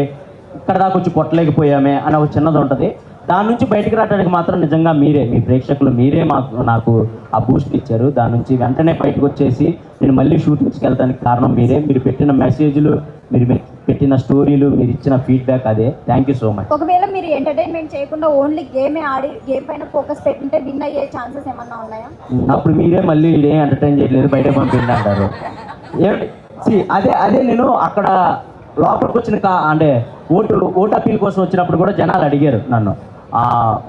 [SPEAKER 1] ఇక్కడ దాకా వచ్చి కొట్టలేకపోయామే అని ఒక చిన్నది ఉంటుంది. దాని నుంచి బయటకు రావడానికి మాత్రం నిజంగా మీరే, మీ ప్రేక్షకులు మీరే నాకు ఆ బూస్ట్ ఇచ్చారు. దాని నుంచి వెంటనే బయటకు వచ్చేసి నేను మళ్ళీ షూటింగ్స్కి వెళ్ళడానికి కారణం మీరే. మీరు పెట్టిన మెసేజ్లు, మీరు పెట్టిన స్టోరీలు, మీరు ఇచ్చిన ఫీడ్బ్యాక్, అదే. Thank you so much.
[SPEAKER 4] ఒకవేళ మీరు ఎంటర్టైన్మెంట్ చేయకుండా ఓన్లీ గేమే ఆడి గేమ్ పైన ఫోకస్ పెట్టుంటే విన్ అయ్యే ఛాన్సెస్ ఏమన్నా ఉన్నాయా?
[SPEAKER 1] అప్పుడు మీరే మళ్ళీ ఏం ఎంటర్టైన్ చేయట్లేదు, బయట పంపిండి అంటారు. ఏమిటి అదే నేను అక్కడ లోపలికి వచ్చిన అంటే ఓటు అప్పీల్ కోసం వచ్చినప్పుడు కూడా జనాలు అడిగారు నన్ను,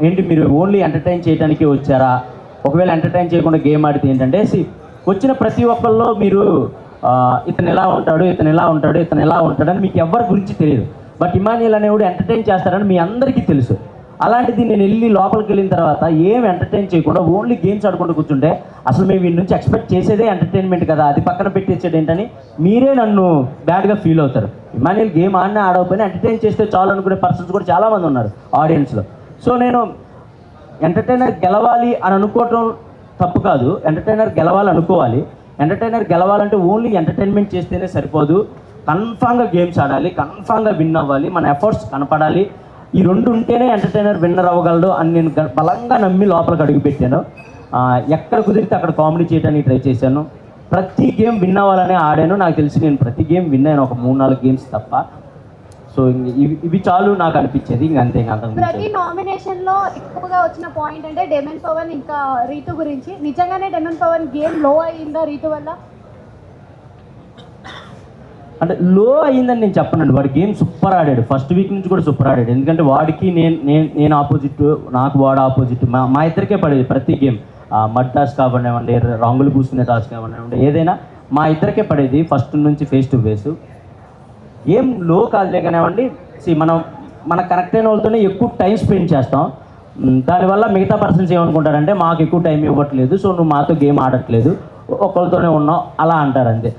[SPEAKER 1] ఏంటి మీరు ఓన్లీ ఎంటర్టైన్ చేయడానికే వచ్చారా? ఒకవేళ ఎంటర్టైన్ చేయకుండా గేమ్ ఆడితే ఏంటంటే వచ్చిన ప్రతి ఒక్కళ్ళు మీరు ఇతను ఎలా ఉంటాడు, ఇతను ఎలా ఉంటాడు, ఇతను ఎలా ఉంటాడని మీకు ఎవరి గురించి తెలియదు. బట్ ఇమాన్యుయల్ అనేవాడు ఎంటర్టైన్ చేస్తాడని మీ అందరికీ తెలుసు. అలాంటిది నేను వెళ్ళి లోపలికి వెళ్ళిన తర్వాత ఏం ఎంటర్టైన్ చేయకుండా ఓన్లీ గేమ్స్ ఆడుకుంటూ కూర్చుంటే అసలు మేము వీడి నుంచి ఎక్స్పెక్ట్ చేసేదే ఎంటర్టైన్మెంట్ కదా, అది పక్కన పెట్టేసేది ఏంటని మీరే నన్ను బ్యాడ్గా ఫీల్ అవుతారు. ఇమాన్యుయల్ గేమ్ ఆడినా ఆడకపోయినా ఎంటర్టైన్ చేస్తే చాలు అనుకునే పర్సన్స్ కూడా చాలామంది ఉన్నారు ఆడియన్స్లో. సో నేను ఎంటర్టైనర్ గెలవాలి అని అనుకోవటం తప్పు కాదు, ఎంటర్టైనర్ గెలవాలి అనుకోవాలి. ఎంటర్టైనర్ గెలవాలంటే ఓన్లీ ఎంటర్టైన్మెంట్ చేస్తేనే సరిపోదు, కన్ఫామ్గా గేమ్స్ ఆడాలి, కన్ఫామ్గా విన్ అవ్వాలి, మన ఎఫర్ట్స్ కనపడాలి. ఈ రెండు ఉంటేనే ఎంటర్టైనర్ విన్నర్ అవ్వగలడు అని నేను బలంగా నమ్మి లోపలికి అడుగుపెట్టాను. ఎక్కడ కుదిరితే అక్కడ కామెడీ చేయడానికి ట్రై చేశాను. ప్రతి గేమ్ విన్ అవ్వాలనే ఆడాను. నాకు తెలిసి నేను ప్రతి గేమ్ విన్ అయ్యాను, ఒక 3-4 గేమ్స్ తప్ప. సో ఇవి చాలు నాకు అనిపించేది, అంతే.
[SPEAKER 4] ప్రతి నామినేషన్ లో ఎక్కువగా వచ్చిన పాయింట్ అంటే డెమన్ పవన్ ఇంకా రీతు గురించి. నిజంగానే డెమన్ పవన్ గేమ్ లో అయ్యిందా రీతు వల్ల?
[SPEAKER 1] అంటే లో అయ్యిందని నేను చెప్పనండి, వాడి గేమ్ సూపర్ ఆడాడు, ఫస్ట్ వీక్ నుంచి కూడా సూపర్ ఆడాడు. ఎందుకంటే వాడికి నేను ఆపోజిట్, నాకు వాడు ఆపోజిట్, మా ఇద్దరికే పడేది ప్రతి గేమ్. మడ్ టాస్క్ కానివ్వండి, రంగులు పూసుకునే టాస్క్ కానివ్వండి, ఏదైనా మా ఇద్దరికే పడేది ఫస్ట్ నుంచి ఫేస్ టు ఫేస్. ఏం లో కాదులే కానివ్వండి, మన కరెక్ట్ అయిన వాళ్ళతోనే ఎక్కువ టైం స్పెండ్ చేస్తాం. దానివల్ల మిగతా పర్సన్స్ ఏమనుకుంటారంటే మాకు ఎక్కువ టైం ఇవ్వట్లేదు, సో నువ్వు మాతో గేమ్ ఆడట్లేదు, ఒకరితోనే ఉన్నావు అలా అంటారు అంతే.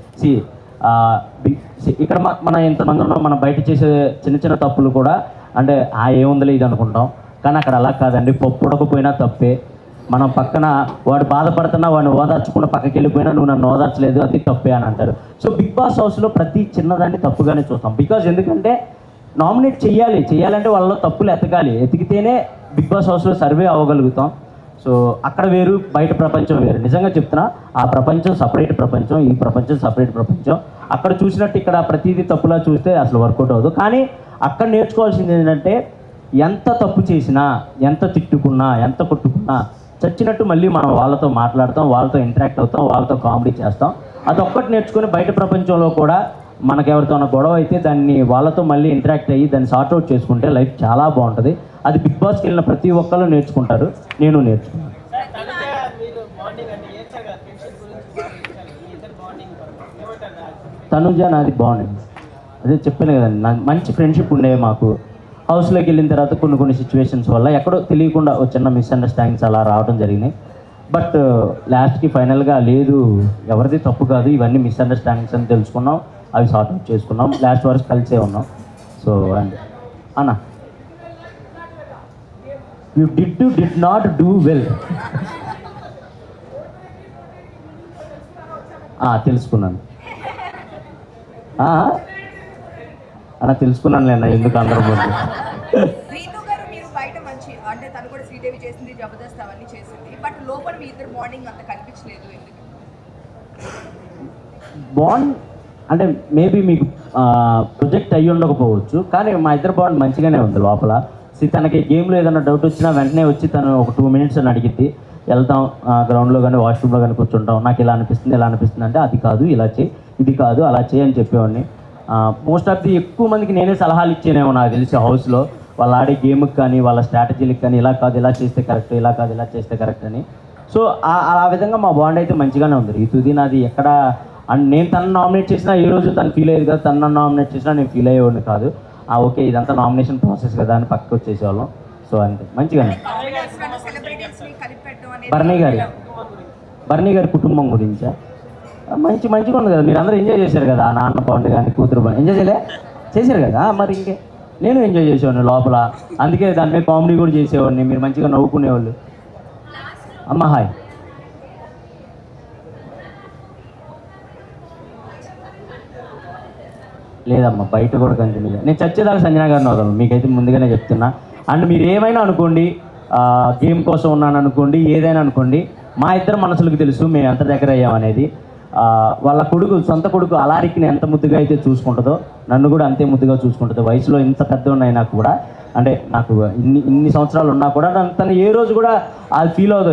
[SPEAKER 1] ఇక్కడ మనం ఎంతమంది ఉన్నాం, మనం బయట చేసే చిన్న చిన్న తప్పులు కూడా అంటే ఏముందిలే ఇది అనుకుంటాం, కానీ అక్కడ అలా కాదండి. పప్పు ఉడకపోయినా తప్పే. మనం పక్కన వాడు బాధపడుతున్నా వాడిని ఓదార్చకుండా పక్కకి వెళ్ళిపోయినా నువ్వు నన్ను ఓదార్చలేదు, అది తప్పే అని అంటారు. సో బిగ్ బాస్ హౌస్లో ప్రతి చిన్నదాన్ని తప్పుగానే చూస్తాం. బికాజ్ ఎందుకంటే నామినేట్ చేయాలంటే వాళ్ళలో తప్పులు ఎతికితేనే బిగ్ బాస్ హౌస్లో సర్వే అవ్వగలుగుతాం. సో అక్కడ వేరు, బయట ప్రపంచం వేరు. నిజంగా చెప్తున్నా, ఆ ప్రపంచం సపరేట్ ప్రపంచం, ఈ ప్రపంచం సపరేట్ ప్రపంచం. అక్కడ చూసినట్టు ఇక్కడ ప్రతిదీ తప్పులా చూస్తే అసలు వర్కౌట్ అవ్వదు. కానీ అక్కడ నేర్చుకోవాల్సింది ఏంటంటే ఎంత తప్పు చేసినా, ఎంత తిట్టుకున్నా, ఎంత కొట్టుకున్నా చచ్చినట్టు మళ్ళీ మనం వాళ్ళతో మాట్లాడతాం, వాళ్ళతో ఇంటరాక్ట్ అవుతాం, వాళ్ళతో కామెడీ చేస్తాం. అదొక్కటి నేర్చుకొని బయట ప్రపంచంలో కూడా మనకెవరితో ఉన్న గొడవ అయితే దాన్ని వాళ్ళతో మళ్ళీ ఇంటరాక్ట్ అయ్యి దాన్ని సార్ట్అవుట్ చేసుకుంటే లైఫ్ చాలా బాగుంటుంది. అది బిగ్ బాస్కి వెళ్ళిన ప్రతి ఒక్కళ్ళు నేర్చుకుంటారు, నేను నేర్చుకున్నాను. తనుజ నాది బాగుంది, అదే చెప్పాను కదండి, మంచి ఫ్రెండ్షిప్ ఉండేవి మాకు. హౌస్లోకి వెళ్ళిన తర్వాత కొన్ని సిచ్యువేషన్స్ వల్ల ఎక్కడో తెలియకుండా చిన్న మిస్అండర్స్టాండింగ్స్ అలా రావడం జరిగినాయి. బట్ లాస్ట్కి ఫైనల్గా లేదు, ఎవరిది తప్పు కాదు, ఇవన్నీ మిస్అండర్స్టాండింగ్స్ అని తెలుసుకున్నాం, అవి సార్ట్అవుట్ చేసుకున్నాం, లాస్ట్ వరకు కలిసే ఉన్నాం. సో అండ్ అన్న you did not do well. తెలుసుకున్నాను అన్న, తెలుసుకున్నాను లేనా ఎందుకు అందరూ
[SPEAKER 2] రీతు గారు మీరు బయట మంచి అంటే తను కూడా శ్రీదేవి చేసింది, జబర్దస్త్ అవన్నీ చేసింది, బట్ లోపల మీ ఇద్దరు బాండింగ్ అంత కనిపించలేదు ఎందుకు?
[SPEAKER 1] బాండ్ అంటే మేబీ మీకు ప్రొజెక్ట్ అయ్యి ఉండకపోవచ్చు, కానీ మా ఇద్దరు బాండ్ మంచిగానే ఉంది లోపల. తనకి గేమ్లో ఏదైనా డౌట్ వచ్చినా వెంటనే వచ్చి తను ఒక 2 minutes అని అడిగిద్ది, వెళ్తాం గ్రౌండ్లో కానీ వాష్రూమ్లో కానీ కూర్చుంటాం, నాకు ఇలా అనిపిస్తుంది అంటే అది కాదు ఇలా చేయి, ఇది కాదు అలా చేయి అని చెప్పేవాడిని. మోస్ట్ ఆఫ్ ది ఎక్కువ మందికి నేనే సలహాలు ఇచ్చేనేమో నాకు తెలిసి హౌస్లో, వాళ్ళు ఆడే గేమ్కి కానీ వాళ్ళ స్ట్రాటజీలకు కానీ ఇలా కాదు ఇలా చేస్తే కరెక్ట్, ఇలా కాదు ఇలా చేస్తే కరెక్ట్ అని. సో ఆ విధంగా మా బాండ్ అయితే మంచిగానే ఉంది. రీతుది నాది ఎక్కడ అండ్ నేను తను నామినేట్ చేసినా ఏ రోజు తను ఫీల్ అయ్యేది కదా, తను నామినేట్ చేసినా నేను ఫీల్ అయ్యేవాడిని కాదు. ఓకే ఇదంతా నామినేషన్ ప్రాసెస్ కదా అని పక్కకు వచ్చేసేవాళ్ళం. సో అంతే మంచిగానే. బర్నీ గారి కుటుంబం గురించా మంచిగా ఉంది కదా, మీరు అందరూ ఎంజాయ్ చేశారు కదా, నాన్న బాగుంది కానీ కూతురు బాగుంది ఎంజాయ్ చేశారు కదా, మరి ఇంకే నేను ఎంజాయ్ చేసేవాడిని లోపల, అందుకే దాని మీద కామెడీ కూడా చేసేవాడిని, మీరు మంచిగా నవ్వుకునేవాళ్ళు. అమ్మ హాయ్. లేదమ్మా బయట కూడా కంటిన్యూ, నేను చచ్చేదాకా సంజనా గారిని వదలను, మీకైతే ముందుగానే చెప్తున్నా. అండ్ మీరు ఏమైనా అనుకోండి, గేమ్ కోసం ఉన్నాను అనుకోండి, ఏదైనా అనుకోండి, మా ఇద్దరు మనసులకు తెలుసు మేము ఎంత దగ్గర అయ్యామనేది. వాళ్ళ సొంత కొడుకు అలారికిని ఎంత ముద్దుగా అయితే చూసుకుంటుందో నన్ను కూడా అంతే ముద్దుగా చూసుకుంటుంది. వయసులో ఇంత పెద్ద ఉన్నాయినా కూడా, అంటే నాకు ఇన్ని సంవత్సరాలు ఉన్నా కూడా తను ఏ రోజు కూడా అది ఫీల్ అవ్వదు,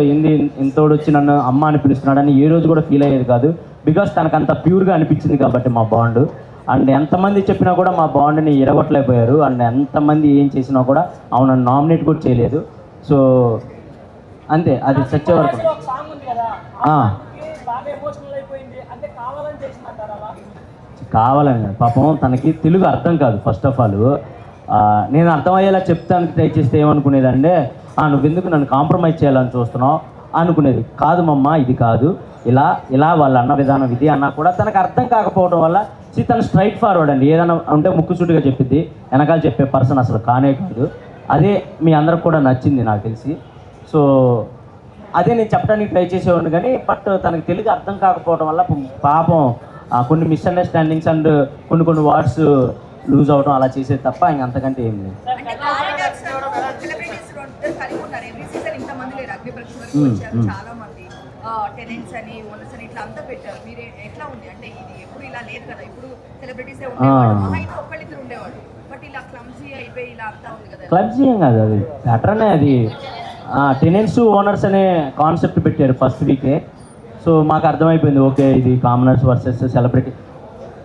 [SPEAKER 1] ఇంతోడు వచ్చి నన్ను అమ్మ అని పిలుస్తున్నాడని ఏ రోజు కూడా ఫీల్ అయ్యేది కాదు. బికాస్ తనకు అంత ప్యూర్గా అనిపించింది కాబట్టి మా బాండ్. అండ్ ఎంతమంది చెప్పినా కూడా మా బాండ్ని ఎరగొట్టలేకపోయారు. అండ్ ఎంతమంది ఏం చేసినా కూడా అవును నామినేట్ కూడా చేయలేదు. సో అంతే, అది చచ్చే వరకు కావాలని. పాపం తనకి తెలుగు అర్థం కాదు ఫస్ట్ ఆఫ్ ఆల్. నేను అర్థమయ్యేలా చెప్తానికి ట్రై చేస్తే ఏమనుకునేదంటే నువ్వెందుకు నన్ను కాంప్రమైజ్ చేయాలని చూస్తున్నావు అనుకునేది. కాదు మమ్మ ఇది కాదు, ఇలా వాళ్ళ అన్న విధానం ఇది అన్నా కూడా తనకు అర్థం కాకపోవడం వల్ల తను స్ట్రైట్ ఫార్వర్డ్ అండి. ఏదైనా ఉంటే ముక్కుసూటిగా చెప్పిద్ది, వెనకాల చెప్పే పర్సన్ అసలు కానే కాదు. అదే మీ అందరికి కూడా నచ్చింది నాకు తెలిసి. సో అదే నేను చెప్పడానికి ట్రై చేసేవాడిని, కానీ బట్ తనకు తెలుగు అర్థం కాకపోవడం వల్ల పాపం కొన్ని మిస్అండర్స్టాండింగ్స్ అండ్ కొన్ని వర్డ్స్ లూజ్ అవడం అలా చేసేది తప్ప ఇంక అంతకంటే ఏం లేదు.
[SPEAKER 2] చాలా మంది టెనెంట్స్ అని ఓనర్స్ అని ఇట్లా అంతా పెట్టారు. మీరు ఎట్లా ఉంది అంటే ఇది ఎప్పుడు ఇలా లేదు కదా, ఇప్పుడు సెలబ్రిటీసే ఉండేవాళ్ళు, ఒక్కళ్ళిద్దరు ఉండేవాళ్ళు, బట్ ఇలా క్లమ్జీ అయిపోయి ఇలా అంతా ఉంది కదా.
[SPEAKER 1] క్లమ్జీ ఏం కాదు, అది ప్యాటర్నే. అది టెనెంట్స్ ఓనర్స్ అనే కాన్సెప్ట్ పెట్టారు ఫస్ట్ వీకే. సో మాకు అర్థమైపోయింది, ఓకే ఇది కామనర్స్ వర్సెస్ సెలబ్రిటీ.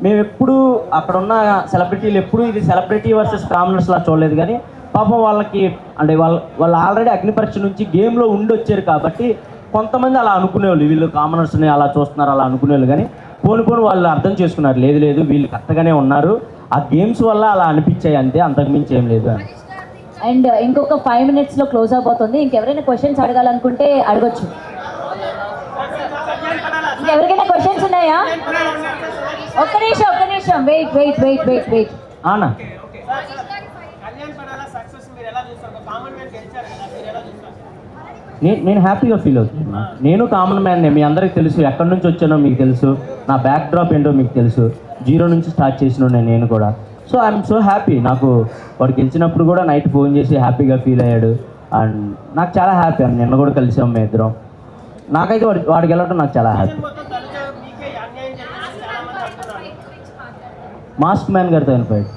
[SPEAKER 1] మేము ఎప్పుడు అక్కడ ఉన్న సెలబ్రిటీలు ఎప్పుడు ఇది సెలబ్రిటీ వర్సెస్ కామనర్స్లా చూడలేదు. కానీ పాపం వాళ్ళకి అంటే వాళ్ళు ఆల్రెడీ అగ్నిపరీక్ష నుంచి గేమ్లో ఉండి వచ్చారు కాబట్టి కొంతమంది అలా అనుకునేవాళ్ళు, వీళ్ళు కామనర్స్ని అలా చూస్తున్నారు అలా అనుకునేవాళ్ళు. కానీ పోను వాళ్ళు అర్థం చేసుకున్నారు, లేదు వీళ్ళు కరెక్ట్గానే ఉన్నారు, ఆ గేమ్స్ వల్ల అలా అనిపించాయి అంతే, అంతకుమించి ఏం లేదు అని.
[SPEAKER 3] అండ్ ఇంకొక 5 minutes లో క్లోజ్ అయిపోతుంది. ఇంకెవరైనా క్వశ్చన్స్ అడగాలనుకుంటే అడగొచ్చు. ఇంకెవరికైనా క్వశ్చన్స్ ఉన్నాయా? ఒక్క నిమిషం వెయిట్.
[SPEAKER 1] ఆనా నేను హ్యాపీగా ఫీల్ అవుతున్నా. నేను కామన్ మ్యాన్నే, మీ అందరికీ తెలుసు ఎక్కడి నుంచి వచ్చానో మీకు తెలుసు, నా బ్యాక్ డ్రాప్ ఏంటో మీకు తెలుసు, 0 నుంచి స్టార్ట్ చేసిన నేను కూడా. So I'm so happy. నాకు వాడు గెలిచినప్పుడు కూడా నైట్ ఫోన్ చేసి హ్యాపీగా ఫీల్ అయ్యాడు. అండ్ నాకు చాలా హ్యాపీ అండి, నిన్న కూడా కలిసాం మేము ఇద్దరం. నాకైతే వాడికి వెళ్ళటం నాకు చాలా హ్యాపీ. మాస్క్ మ్యాన్ గారితో చనిపోయాడు.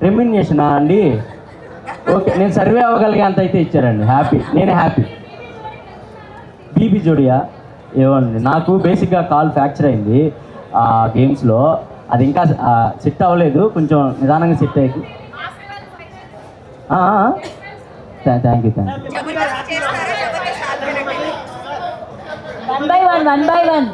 [SPEAKER 1] రెమ్యునరేషనా అండి? ఓకే, నేను సర్వే అవ్వగలిగే అంత అయితే ఇచ్చారండి, హ్యాపీ, నేను హ్యాపీ. బీబీ జోడియా ఏమండి, నాకు బేసిక్గా కాల్ ఫ్రాక్చర్ అయింది ఆ గేమ్స్లో, అది ఇంకా సెట్ అవ్వలేదు, కొంచెం నిదానంగా సెట్ అయ్యింది. Thank you.
[SPEAKER 3] One by one.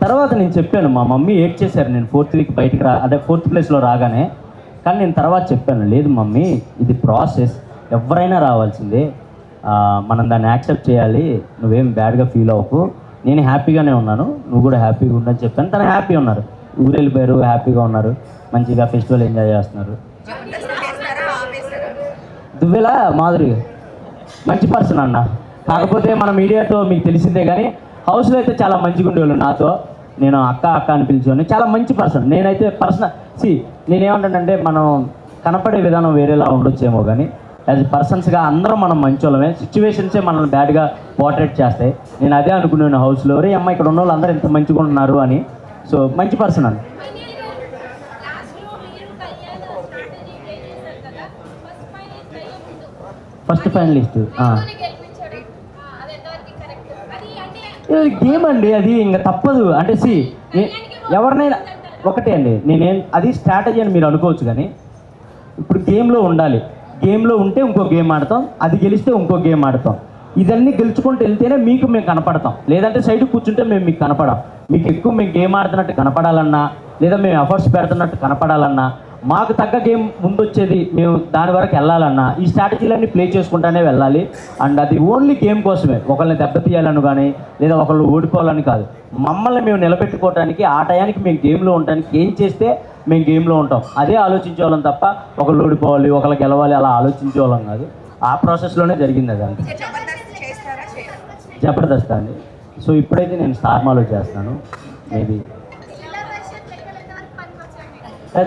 [SPEAKER 1] తర్వాత నేను చెప్పాను, మా మమ్మీ ఏడ్ చేశారు నేను 4th week బయటికి అంటే 4th ప్లేస్లో రాగానే. కానీ నేను తర్వాత చెప్పాను, లేదు మమ్మీ ఇది ప్రాసెస్, ఎవరైనా రావాల్సిందే, మనం దాన్ని యాక్సెప్ట్ చేయాలి, నువ్వేం బ్యాడ్గా ఫీల్ అవ్వకు, నేను హ్యాపీగానే ఉన్నాను, నువ్వు కూడా హ్యాపీగా ఉండని చెప్పాను. తను హ్యాపీ ఉన్నారు, ఊరు వెళ్ళిపోయారు, హ్యాపీగా ఉన్నారు, మంచిగా ఫెస్టివల్ ఎంజాయ్ చేస్తున్నారు. దువ్వెల మాధురి మంచి పర్సన్ అన్న, కాకపోతే మన మీడియాతో మీకు తెలిసిందే, కానీ హౌస్లో అయితే చాలా మంచిగా ఉండేవాళ్ళు నాతో. నేను అక్క అని పిలిచేవాడిని, చాలా మంచి పర్సన్. నేనైతే నేనేమంటానంటే మనం కనపడే విధానం వేరేలా ఉండొచ్చేమో, కానీ యాజ్ పర్సన్స్గా అందరం మనం మంచోళ్ళమే, సిచ్యువేషన్సే మనల్ని బ్యాడ్గా పోర్ట్రేట్ చేస్తాయి. నేను అదే అనుకున్నాను హౌస్లో, రే అమ్మ ఇక్కడ ఉన్న వాళ్ళు అందరూ ఎంత మంచిగా ఉన్నారు అని. సో మంచి పర్సన్ అని. ఫస్ట్ ఫైనలిస్ట్ గేమ్ అండి, అది ఇంకా తప్పదు. అంటే ఎవరినైనా ఒకటే అండి, అది స్ట్రాటజీ అని మీరు అనుకోవచ్చు, కానీ ఇప్పుడు గేమ్లో ఉండాలి, గేమ్లో ఉంటే ఇంకో గేమ్ ఆడతాం, అది గెలిస్తే ఇంకో గేమ్ ఆడతాం, ఇదన్నీ గెలుచుకుంటూ వెళ్తేనే మేము కనపడతాం. లేదంటే సైడ్ కూర్చుంటే మేము మీకు కనపడాం. మీకు ఎక్కువ మేము గేమ్ ఆడుతున్నట్టు కనపడాలన్నా, లేదా మేము ఎఫర్ట్స్ పెడుతున్నట్టు కనపడాలన్నా, మాకు తగ్గ గేమ్ ముందు వచ్చేది మేము దాని వరకు వెళ్ళాలన్నా ఈ స్ట్రాటజీలన్నీ ప్లే చేసుకుంటానే వెళ్ళాలి. అండ్ అది ఓన్లీ గేమ్ కోసమే, ఒకళ్ళని దెబ్బతీయాలని కానీ లేదా ఒకళ్ళు ఓడిపోవాలని కాదు. మమ్మల్ని మేము నిలబెట్టుకోవడానికి, ఆ టయానికి మేము గేమ్లో ఉండడానికి ఏం చేస్తే మేము గేమ్లో ఉంటాం అదే ఆలోచించేవాళ్ళం తప్ప ఒకళ్ళు ఓడిపోవాలి ఒకళ్ళు గెలవాలి అలా ఆలోచించేవాళ్ళం కాదు. ఆ ప్రాసెస్లోనే జరిగింది అది అంతే. జబర్దస్త్ అండి. సో ఇప్పుడైతే నేను స్టార్మాలో చేస్తున్నాను. మేబీ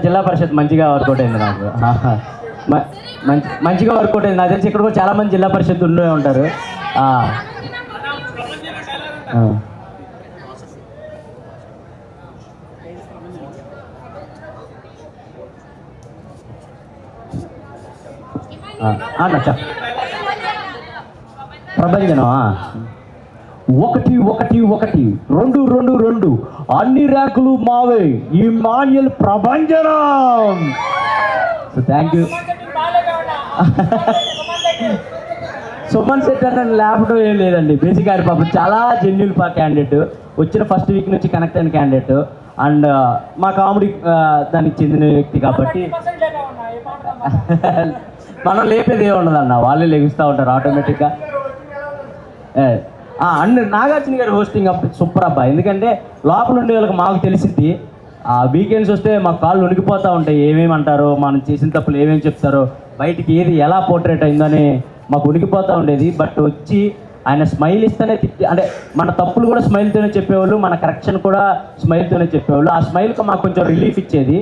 [SPEAKER 1] జిల్లా పరిషత్ మంచిగా వర్కౌట్ అయింది నాకు, మంచిగా వర్కౌట్ అయింది. నాకు తెలిసి ఇక్కడ కూడా చాలామంది జిల్లా పరిషత్ ఉండే ఉంటారు. ప్రభంజనం 1-1-1-2-2 అన్ని ర్యాంకులు మావే, ఇమాన్యుయల్ ప్రభంజనం. So thank you. Suman Shetty అంటే లేపడం ఏం లేదండి, బేసిక్ గారి పాపం చాలా జెన్యున్ క్యాండిడేట్, వచ్చిన ఫస్ట్ వీక్ నుంచి కనెక్ట్ అయిన క్యాండిడేట్. అండ్ మా కామెడీ దానికి చెందిన వ్యక్తి కాబట్టి మనం లేపేది ఏమి ఉండదన్న, వాళ్ళే లెగుస్తూ ఉంటారు ఆటోమేటిక్గా. అండ్ నాగార్జున గారి హోస్టింగ్ అప్పుడు సూపర్ అబ్బా, ఎందుకంటే లోపల ఉండే వాళ్ళకి మాకు తెలిసిద్ది. వీకెండ్స్ వస్తే మాకు కాళ్ళు ఉనికిపోతూ ఉంటాయి, ఏమేమి అంటారో, మనం చేసిన తప్పులు ఏమేమి చెప్తారో, బయటికి ఏది ఎలా పోర్ట్రేట్ అయిందని మాకు ఉనికిపోతూ ఉండేది. బట్ వచ్చి ఆయన స్మైల్ ఇస్తేనే అంటే మన తప్పులు కూడా స్మైల్తోనే చెప్పేవాళ్ళు, మన కరెక్షన్ కూడా స్మైల్తోనే చెప్పేవాళ్ళు. ఆ స్మైల్కి మాకు కొంచెం రిలీఫ్ ఇచ్చేది.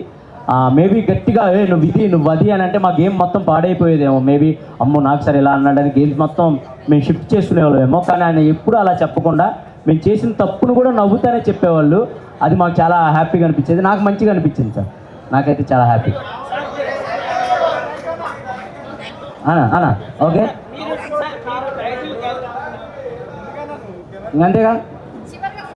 [SPEAKER 1] మేబీ గట్టిగా నువ్వు అది అని అంటే మా గేమ్ మొత్తం పాడైపోయేదేమో. మేబీ అమ్మో నాకు సరే ఇలా అన్నాడని గేమ్స్ మొత్తం మేము షిఫ్ట్ చేసుకునేవాళ్ళమేమో. కానీ ఆయన ఎప్పుడు అలా చెప్పకుండా మేము చేసిన తప్పును కూడా నవ్వుతానే చెప్పేవాళ్ళు. అది మాకు చాలా హ్యాపీగా అనిపించేది, నాకు మంచిగా అనిపించింది సార్, నాకైతే చాలా హ్యాపీ. ఓకే ఇంకంతేగా.